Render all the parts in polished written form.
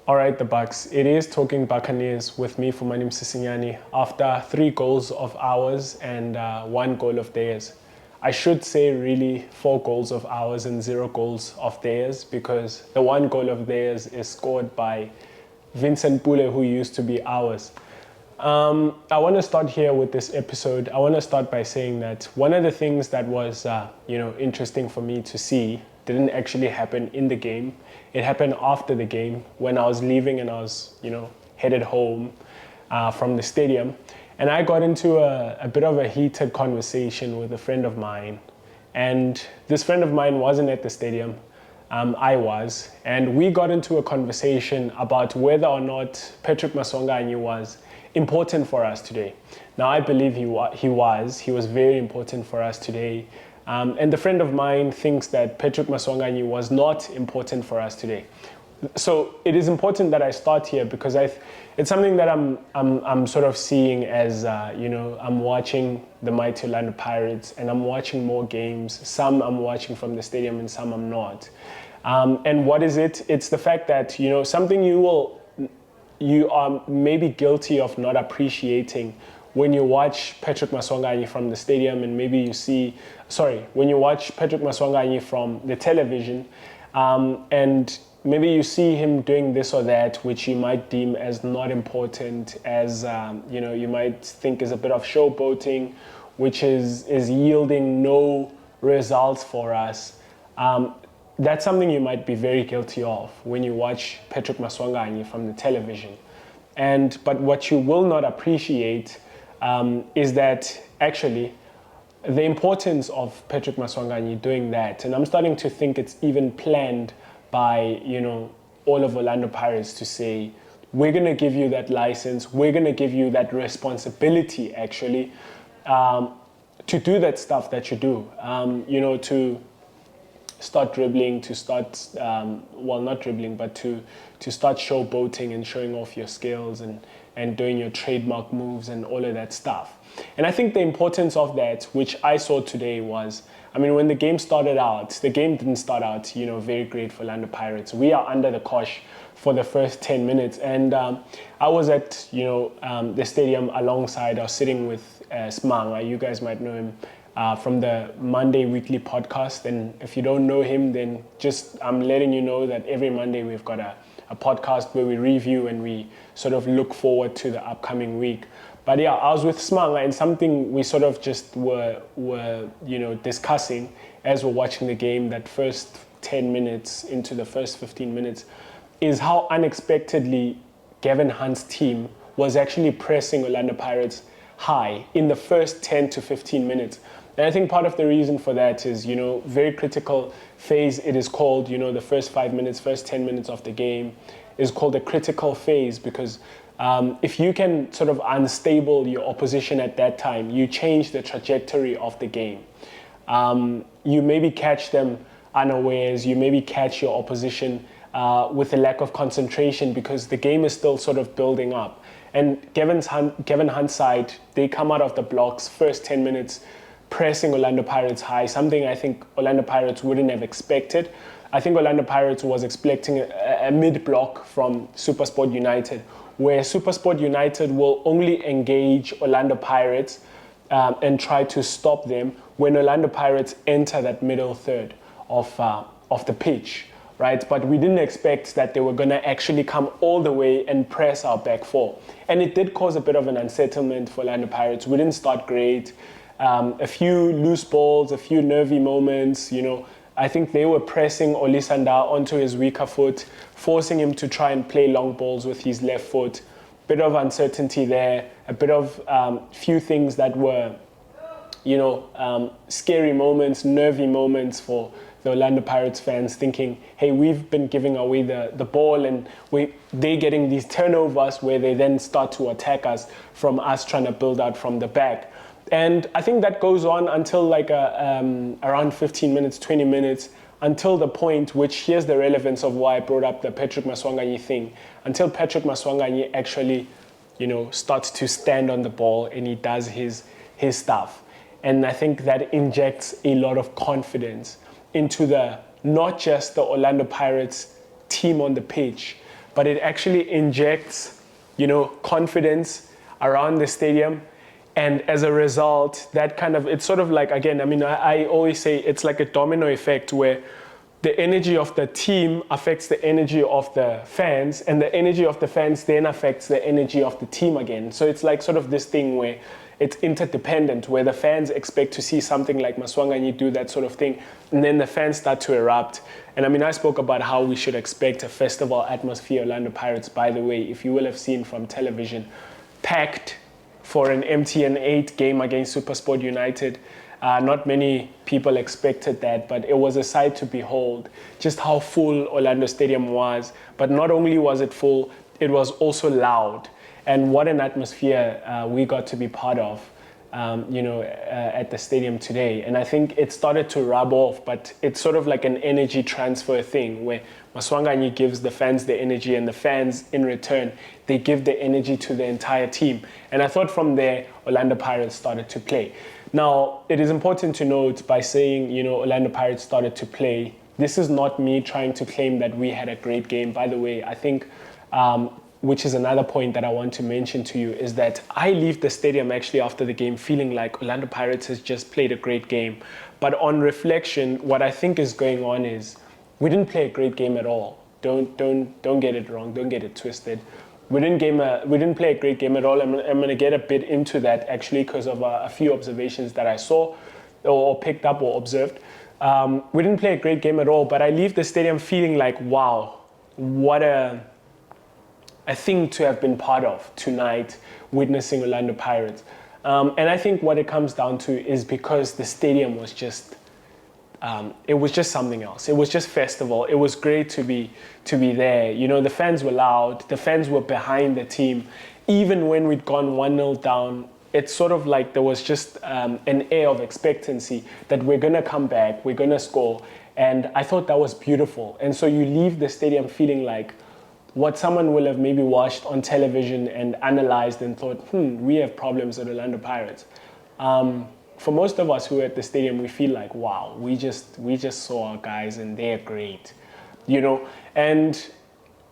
All right, the Bucks. It is Talking Buccaneers with me, Fumane, after 3 goals of ours and 1 goal of theirs. I should say really 4 goals of ours and 0 goals of theirs, because the 1 goal of theirs is scored by Vincent Pule, who used to be ours. I want to start here with this episode. I want to start by saying that one of the things that was interesting for me to see didn't actually happen in the game. It happened after the game when I was leaving and I was, headed home from the stadium. And I got into a bit of a heated conversation with a friend of mine. And this friend of mine wasn't at the stadium. I was. And we got into a conversation about whether or not Patrick Maswang was important for us today. Now, I believe he was. He was very important for us today. And the friend of mine thinks that Patrick Maswang was not important for us today. So it is important that I start here because it's something that I'm sort of seeing as, I'm watching the mighty Orlando Pirates and I'm watching more games. Some I'm watching from the stadium and some I'm not. And what is it? It's the fact that, something you are maybe guilty of not appreciating when you watch Patrick Maswang from the stadium, and maybe when you watch Patrick Maswang from the television, and maybe you see him doing this or that, which you might deem as not important, as you might think is a bit of showboating, which is yielding no results for us. That's something you might be very guilty of when you watch Patrick Maswang from the television. But what you will not appreciate is that actually the importance of Patrick Maswang doing that, and I'm starting to think it's even planned by all of Orlando Pirates to say, we're going to give you that license, we're going to give you that responsibility actually to do that stuff that you do, to start dribbling, to start, not dribbling, but to start showboating and showing off your skills and doing your trademark moves and all of that stuff. And I think the importance of that, which I saw today, was, when the game started out, the game didn't start out, very great for Orlando Pirates. We are under the cosh for the first 10 minutes. And I was at, the stadium alongside, I was sitting with Smang. You guys might know him from the Monday Weekly podcast. And if you don't know him, then I'm letting you know that every Monday we've got a podcast where we review and we sort of look forward to the upcoming week. But yeah, I was with Smang, and something we sort of just were discussing as we're watching the game, that first 10 minutes into the first 15 minutes, is how unexpectedly Gavin Hunt's team was actually pressing Orlando Pirates high in the first 10 to 15 minutes. And I think part of the reason for that is, very critical phase, it is called, the first 5 minutes, first 10 minutes of the game is called a critical phase, because if you can sort of unstable your opposition at that time, you change the trajectory of the game. You maybe catch them unawares, you maybe catch your opposition with a lack of concentration because the game is still sort of building up. And Gavin Hunt's side, they come out of the blocks, first 10 minutes, pressing Orlando Pirates high, something I think Orlando Pirates wouldn't have expected. I think Orlando Pirates was expecting a mid-block from Supersport United, where Supersport United will only engage Orlando Pirates and try to stop them when Orlando Pirates enter that middle third of the pitch, right? But we didn't expect that they were going to actually come all the way and press our back four. And it did cause a bit of an unsettlement for Orlando Pirates. We didn't start great. A few loose balls, a few nervy moments, I think they were pressing Olisanda onto his weaker foot, forcing him to try and play long balls with his left foot. Bit of uncertainty there, a bit of few things that were, scary moments, nervy moments for the Orlando Pirates fans thinking, hey, we've been giving away the ball and they're getting these turnovers where they then start to attack us from us trying to build out from the back. And I think that goes on until like around 15 minutes, 20 minutes, until the point which, here's the relevance of why I brought up the Patrick Maswang thing, until Patrick Maswang actually, starts to stand on the ball and he does his stuff. And I think that injects a lot of confidence into not just the Orlando Pirates team on the pitch, but it actually injects, confidence around the stadium. And as a result, it's sort of like, again, I always say it's like a domino effect where the energy of the team affects the energy of the fans, and the energy of the fans then affects the energy of the team again. So it's like sort of this thing where it's interdependent, where the fans expect to see something like Maswang do that sort of thing, and then the fans start to erupt. And I spoke about how we should expect a festival atmosphere. Orlando Pirates, by the way, if you will have seen from television, packed for an MTN 8 game against Supersport United. Not many people expected that, but it was a sight to behold, just how full Orlando Stadium was. But not only was it full, it was also loud. And what an atmosphere we got to be part of, at the stadium today. And I think it started to rub off, but it's sort of like an energy transfer thing where Maswang gives the fans the energy, and the fans in return, they give the energy to the entire team. And I thought from there, Orlando Pirates started to play. Now, it is important to note by saying, Orlando Pirates started to play, this is not me trying to claim that we had a great game. By the way, I think, which is another point that I want to mention to you, is that I leave the stadium actually after the game feeling like Orlando Pirates has just played a great game. But on reflection, what I think is going on is we didn't play a great game at all. Don't get it wrong. Don't get it twisted. We didn't play a great game at all. I'm going to get a bit into that actually because of a few observations that I saw or picked up or observed. We didn't play a great game at all, but I leave the stadium feeling like, wow, what a thing to have been part of tonight, witnessing Orlando Pirates. And I think what it comes down to is because the stadium was just, it was just something else. It was just festival. It was great to be there. The fans were loud. The fans were behind the team. Even when we'd gone 1-0 down, it's sort of like there was just an air of expectancy that we're going to come back, we're going to score. And I thought that was beautiful. And so you leave the stadium feeling like what someone will have maybe watched on television and analyzed and thought, we have problems at Orlando Pirates. For most of us who are at the stadium, we feel like, wow, we just saw our guys and they're great, And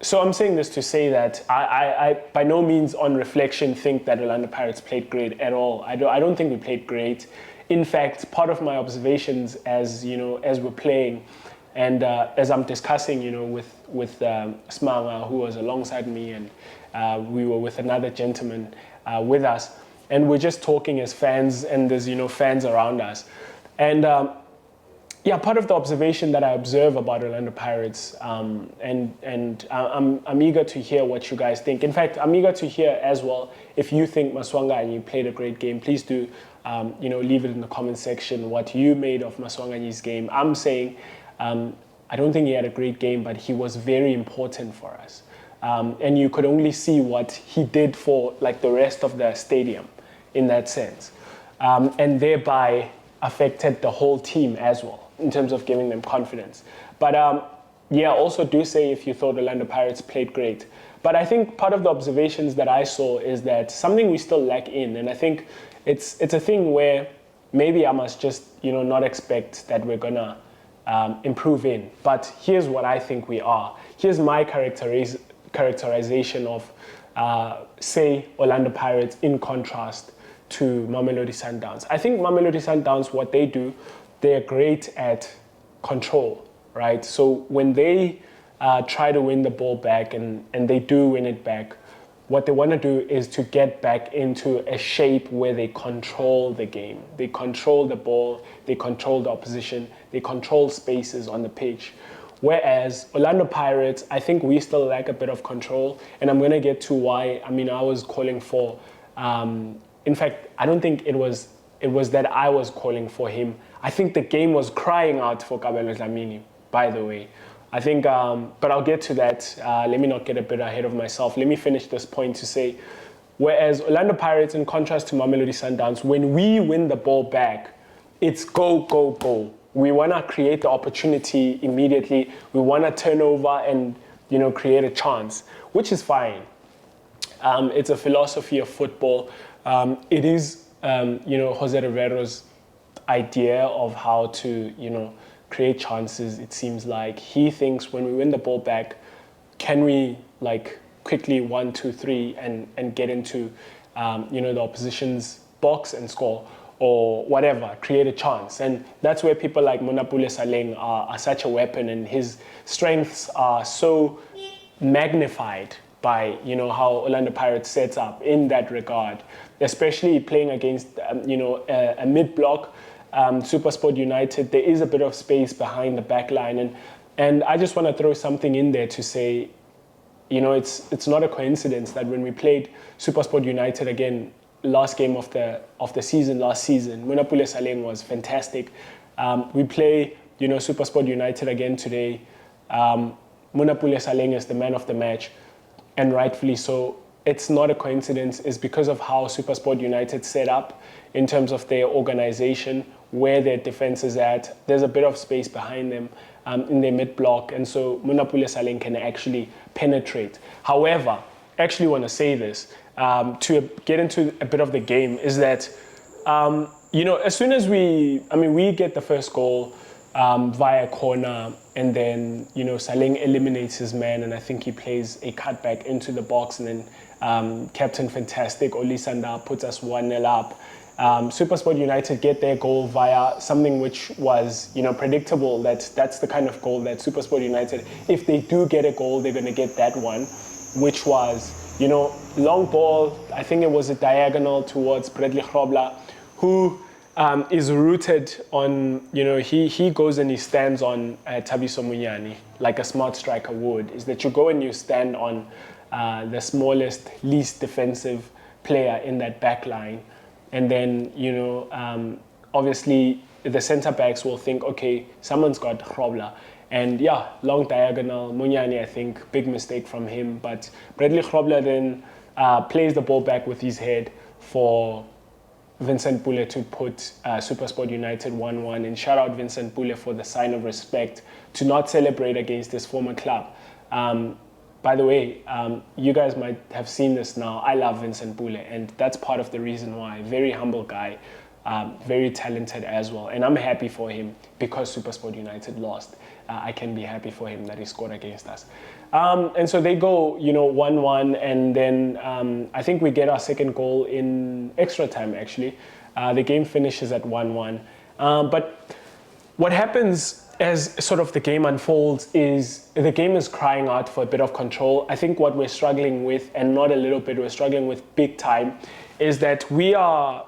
so I'm saying this to say that I by no means on reflection think that Orlando Pirates played great at all. I don't think we played great. In fact, part of my observations as we're playing and as I'm discussing, with Smanga, who was alongside me, and we were with another gentleman with us, and we're just talking as fans, and there's fans around us, and part of the observation that I observe about Orlando Pirates, and I'm eager to hear what you guys think. In fact, I'm eager to hear as well if you think Maswanga and you played a great game. Please do, leave it in the comment section what you made of Maswanganyi's game. I'm saying I don't think he had a great game, but he was very important for us. And you could only see what he did for like the rest of the stadium in that sense. And thereby affected the whole team as well in terms of giving them confidence. But also do say if you thought Orlando Pirates played great. But I think part of the observations that I saw is that something we still lack in, and I think it's a thing where maybe I must just not expect that we're gonna improve in. But here's what I think we are. Here's my characterization of, say, Orlando Pirates in contrast to Mamelodi Sundowns. I think Mamelodi Sundowns, what they do, they're great at control, right? So when they try to win the ball back and they do win it back, what they want to do is to get back into a shape where they control the game. They control the ball, they control the opposition, they control spaces on the pitch. Whereas Orlando Pirates, I think we still lack a bit of control, and I'm going to get to why. I was calling for, in fact, I don't think it was it was that I was calling for him. I think the game was crying out for Kabelo Dlamini, by the way. I think, but I'll get to that. Let me not get a bit ahead of myself. Let me finish this point to say, whereas Orlando Pirates, in contrast to Mamelodi Sundowns, when we win the ball back, it's go, go, go. We want to create the opportunity immediately. We want to turn over and, create a chance, which is fine. It's a philosophy of football. It is, Jose Rivero's idea of how to, create chances. It seems like he thinks when we win the ball back, can we quickly 1, 2, 3 and get into, the opposition's box and score or whatever, create a chance. And that's where people like Monapule Saleng are such a weapon, and his strengths are so magnified by how Orlando Pirates sets up in that regard, especially playing against a mid-block Supersport United. There is a bit of space behind the back line, and I just want to throw something in there to say, it's not a coincidence that when we played Supersport United again last game of the season last season, Monapule Saleng was fantastic. We play Supersport United again today. Monapule Saleng is the man of the match, and rightfully so. It's not a coincidence. It's because of how Supersport United set up in terms of their organization, where their defense is at. There's a bit of space behind them in their mid-block, and so Monapule Saleng can actually penetrate. However, I actually want to say this, to get into a bit of the game, is that, as soon as we get the first goal via corner, and then, Saleng eliminates his man, and I think he plays a cutback into the box, and then Captain Fantastic, Oli Sanda, puts us 1-0 up. Supersport United get their goal via something which was, predictable. That's the kind of goal that Supersport United, if they do get a goal, they're going to get that one, which was, long ball. I think it was a diagonal towards Bradley Grobler, who is rooted on, he goes and he stands on Thabiso Munyani, like a smart striker would, is that you go and you stand on the smallest, least defensive player in that back line. And then, obviously the centre backs will think, okay, someone's got Grobler. And yeah, long diagonal, Munyani, I think, big mistake from him. But Bradley Grobler then plays the ball back with his head for Vincent Pule to put Supersport United 1-1. And shout out Vincent Pule for the sign of respect to not celebrate against his former club. By the way, you guys might have seen this now. I love Vincent Pule, and that's part of the reason why. Very humble guy, very talented as well. And I'm happy for him because Supersport United lost. I can be happy for him that he scored against us. And so they go, 1-1, and then I think we get our second goal in extra time, actually. The game finishes at 1-1. But what happens as sort of the game unfolds is the game is crying out for a bit of control. I think what we're struggling with, and not a little bit, we're struggling with big time, is that we are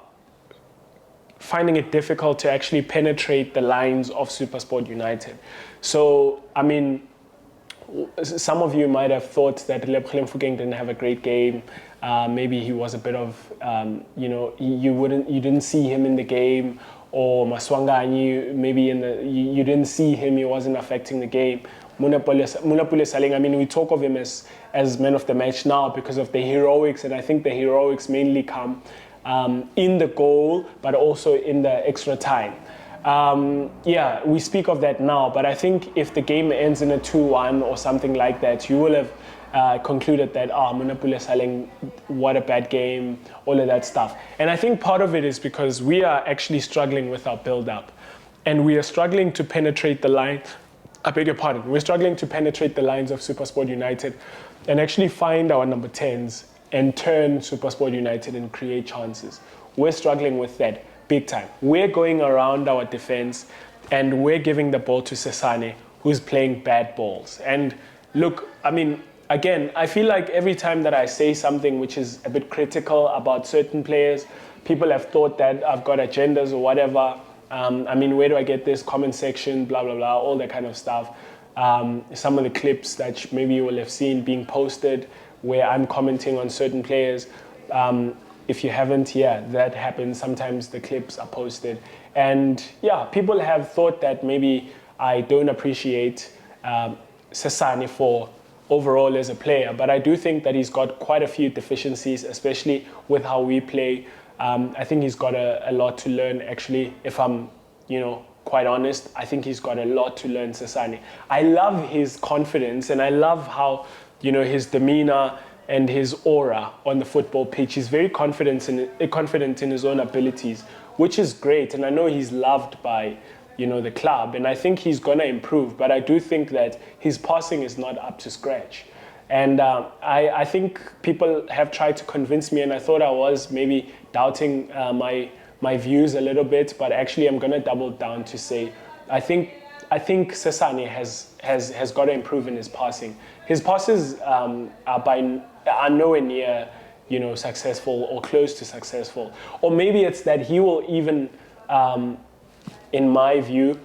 finding it difficult to actually penetrate the lines of Supersport United. So, some of you might have thought that Lebogile Mofokeng didn't have a great game. Maybe he was a bit of, you didn't see him in the game, or Maswang, maybe you didn't see him, he wasn't affecting the game. Monapule Saleng, we talk of him as man of the match now because of the heroics, and I think the heroics mainly come in the goal, but also in the extra time. We speak of that now, but I think if the game ends in a 2-1 or something like that, you will have concluded that, Monapule Saleng, what a bad game, all of that stuff. And I think part of it is because we are actually struggling with our build-up, and we are struggling to penetrate the line. I beg your pardon. We're struggling to penetrate the lines of Supersport United and actually find our number 10s and turn Supersport United and create chances. We're struggling with that big time. We're going around our defense and we're giving the ball to Sesane, who's playing bad balls. And look, again, I feel like every time that I say something which is a bit critical about certain players, people have thought that I've got agendas or whatever. Where do I get this? Comment section, blah, blah, blah, all that kind of stuff. Some of the clips that maybe you will have seen being posted where I'm commenting on certain players. if you haven't, yeah, that happens. Sometimes the clips are posted. And yeah, people have thought that maybe I don't appreciate Sesane for overall as a player, but I do think that he's got quite a few deficiencies, especially with how we play. I think he's got a lot to learn, actually, if I'm, quite honest. I think he's got a lot to learn, Sesane. I love his confidence, and I love how, his demeanor and his aura on the football pitch. He's very confident in his own abilities, which is great. And I know he's loved by, the club, and I think he's going to improve. But I do think that his passing is not up to scratch. And I think people have tried to convince me, and I thought I was maybe doubting my views a little bit, but actually I'm going to double down to say I think Sesane has got to improve in his passing. His passes are nowhere near successful or close to successful, or maybe it's that he will even in my view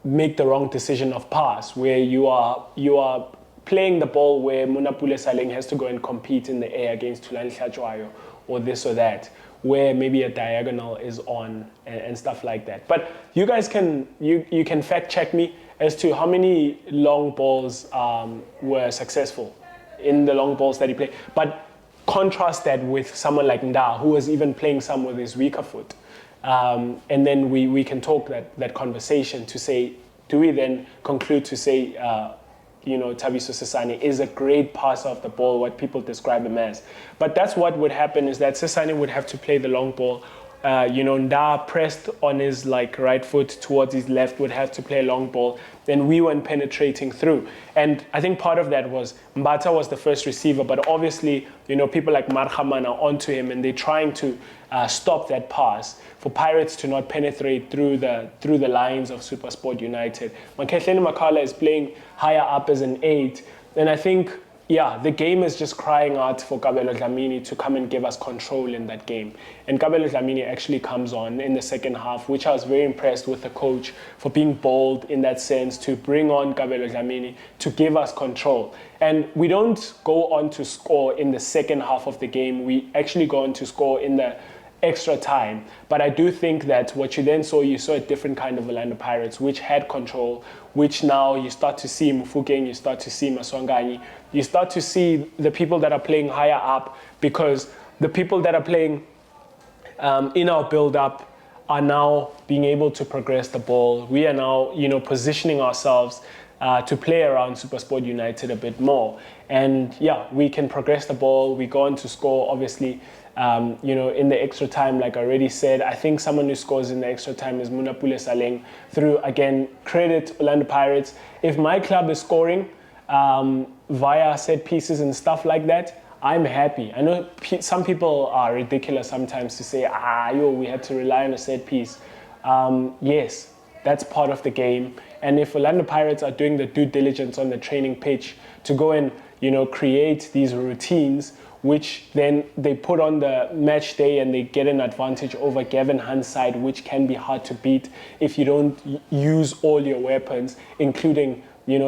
make the wrong decision of pass, where you are playing the ball where Munapule Saleng has to go and compete in the air against Tulani Hlatshwayo or this or that, where maybe a diagonal is on and stuff like that. But you guys can fact check me as to how many long balls were successful in the long balls that he played. But contrast that with someone like Nda, who was even playing some with his weaker foot. And then we can talk that conversation to say, do we then conclude to say, Thabiso Sesane is a great passer of the ball, what people describe him as. But that's what would happen, is that Sesane would have to play the long ball. Nda pressed on his right foot towards his left, would have to play a long ball. Then we weren't penetrating through. And I think part of that was Mbata was the first receiver, but obviously, people like Marhaman are onto him, and they're trying to stop that pass for Pirates to not penetrate through the lines of Supersport United. Mankehleni Makhala is playing higher up as an 8, and I think, the game is just crying out for Kabelo Dlamini to come and give us control in that game. And Kabelo Dlamini actually comes on in the second half, which I was very impressed with the coach for being bold in that sense, to bring on Kabelo Dlamini to give us control. And we don't go on to score in the second half of the game. We actually go on to score in the extra time. But I do think that what you saw a different kind of Orlando Pirates, which had control, which now you start to see Mufukeng, you start to see Maswanganyi, you start to see the people that are playing higher up, because the people that are playing in our build-up are now being able to progress the ball. We are now, positioning ourselves to play around Supersport United a bit more. And we can progress the ball. We go on to score, obviously, in the extra time, like I already said. I think someone who scores in the extra time is Munapule Saleng through, again, credit Orlando Pirates. If my club is scoring via set pieces and stuff like that, I'm happy. I know some people are ridiculous sometimes to say, we had to rely on a set piece. Yes, that's part of the game. And if Orlando Pirates are doing the due diligence on the training pitch to go and, create these routines, which then they put on the match day and they get an advantage over Gavin Hunt's side, which can be hard to beat if you don't use all your weapons, including,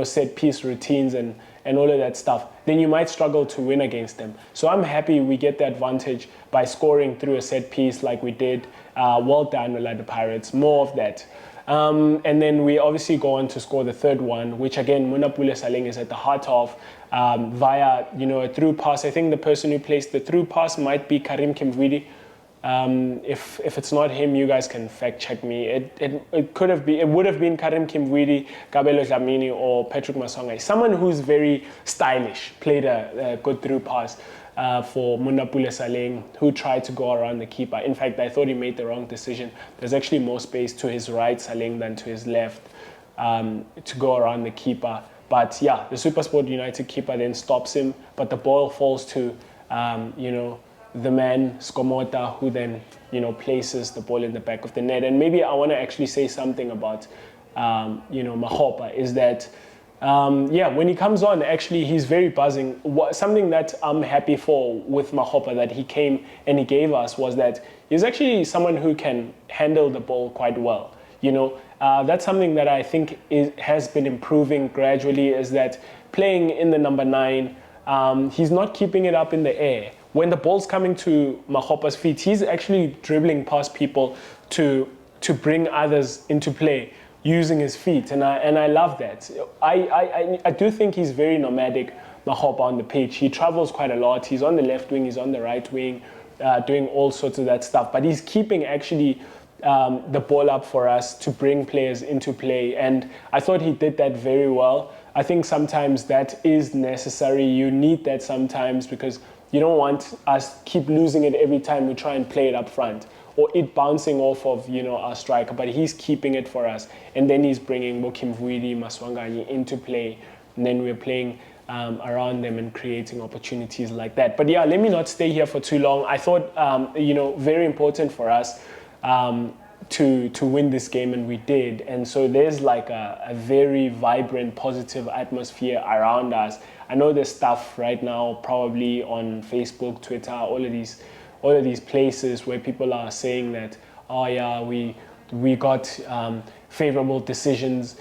set piece routines and all of that stuff, then you might struggle to win against them. So I'm happy we get the advantage by scoring through a set piece like we did. Well done, Orlando Pirates. More of that. And then we obviously go on to score the third one, which again, Munapule Saleng is at the heart of, via, a through pass. I think the person who placed the through pass might be Karim Kimvidi. If it's not him, you guys can fact check me. It would have been Karim Kimvidi, Kabelo Dlamini, or Patrick Maswang. Someone who's very stylish played a good through pass for Munapule Saleng, who tried to go around the keeper. In fact, I thought he made the wrong decision. There's actually more space to his right, Saleng, than to his left to go around the keeper. But the Supersport United keeper then stops him, but the ball falls to, the man, Skomota, who then, places the ball in the back of the net. And maybe I want to actually say something about, Mahopa, is that, when he comes on, actually, he's very buzzing. Something that I'm happy for with Mahopa that he came and he gave us was that he's actually someone who can handle the ball quite well. That's something that I think has been improving gradually, is that playing in the number 9, he's not keeping it up in the air, when the ball's coming to Makgopa's feet, he's actually dribbling past people to bring others into play using his feet, and I love that. I do think he's very nomadic, Makgopa, on the pitch. He travels quite a lot. He's on the left wing, he's on the right wing, doing all sorts of that stuff. But he's keeping actually the ball up for us to bring players into play, and I thought he did that very well. I think sometimes that is necessary. You need that sometimes because you don't want us keep losing it every time we try and play it up front, or it bouncing off of, you know, our striker, but he's keeping it for us. And then he's bringing Mokimvuidi, Maswang into play, and then we're playing around them and creating opportunities like that. But yeah, let me not stay here for too long. I thought, you know, very important for us to win this game, and we did. And so there's like a very vibrant, positive atmosphere around us. I know there's stuff right now probably on Facebook, Twitter, all of these places where people are saying that, oh yeah, we got favorable decisions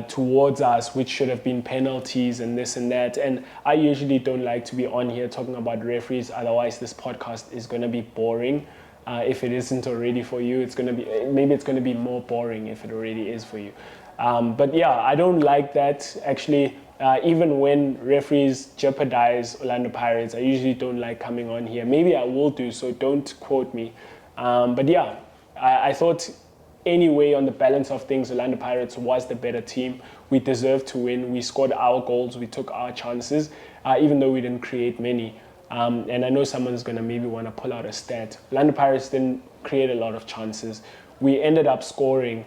towards us, which should have been penalties and this and that. And I usually don't like to be on here talking about referees, otherwise this podcast is going to be boring. If it isn't already for you, it's going to be, maybe it's going to be more boring if it already is for you. But yeah, I don't like that actually. Even when referees jeopardize Orlando Pirates, I usually don't like coming on here. Maybe I will do, so don't quote me. But yeah, I thought anyway, on the balance of things, Orlando Pirates was the better team. We deserved to win. We scored our goals. We took our chances, even though we didn't create many. And I know someone's going to maybe want to pull out a stat. Orlando Pirates didn't create a lot of chances. We ended up scoring,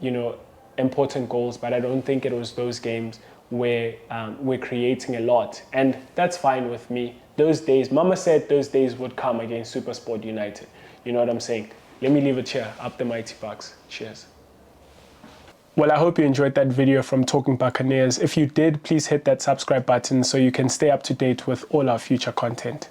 you know, important goals, but I don't think it was those games where we're creating a lot. And that's fine with me. Those days, Mama said those days would come against Supersport United. You know what I'm saying? Let me leave it here. Up the mighty Bucks. Cheers. Well, I hope you enjoyed that video from Talking Buccaneers. If you did, please hit that subscribe button so you can stay up to date with all our future content.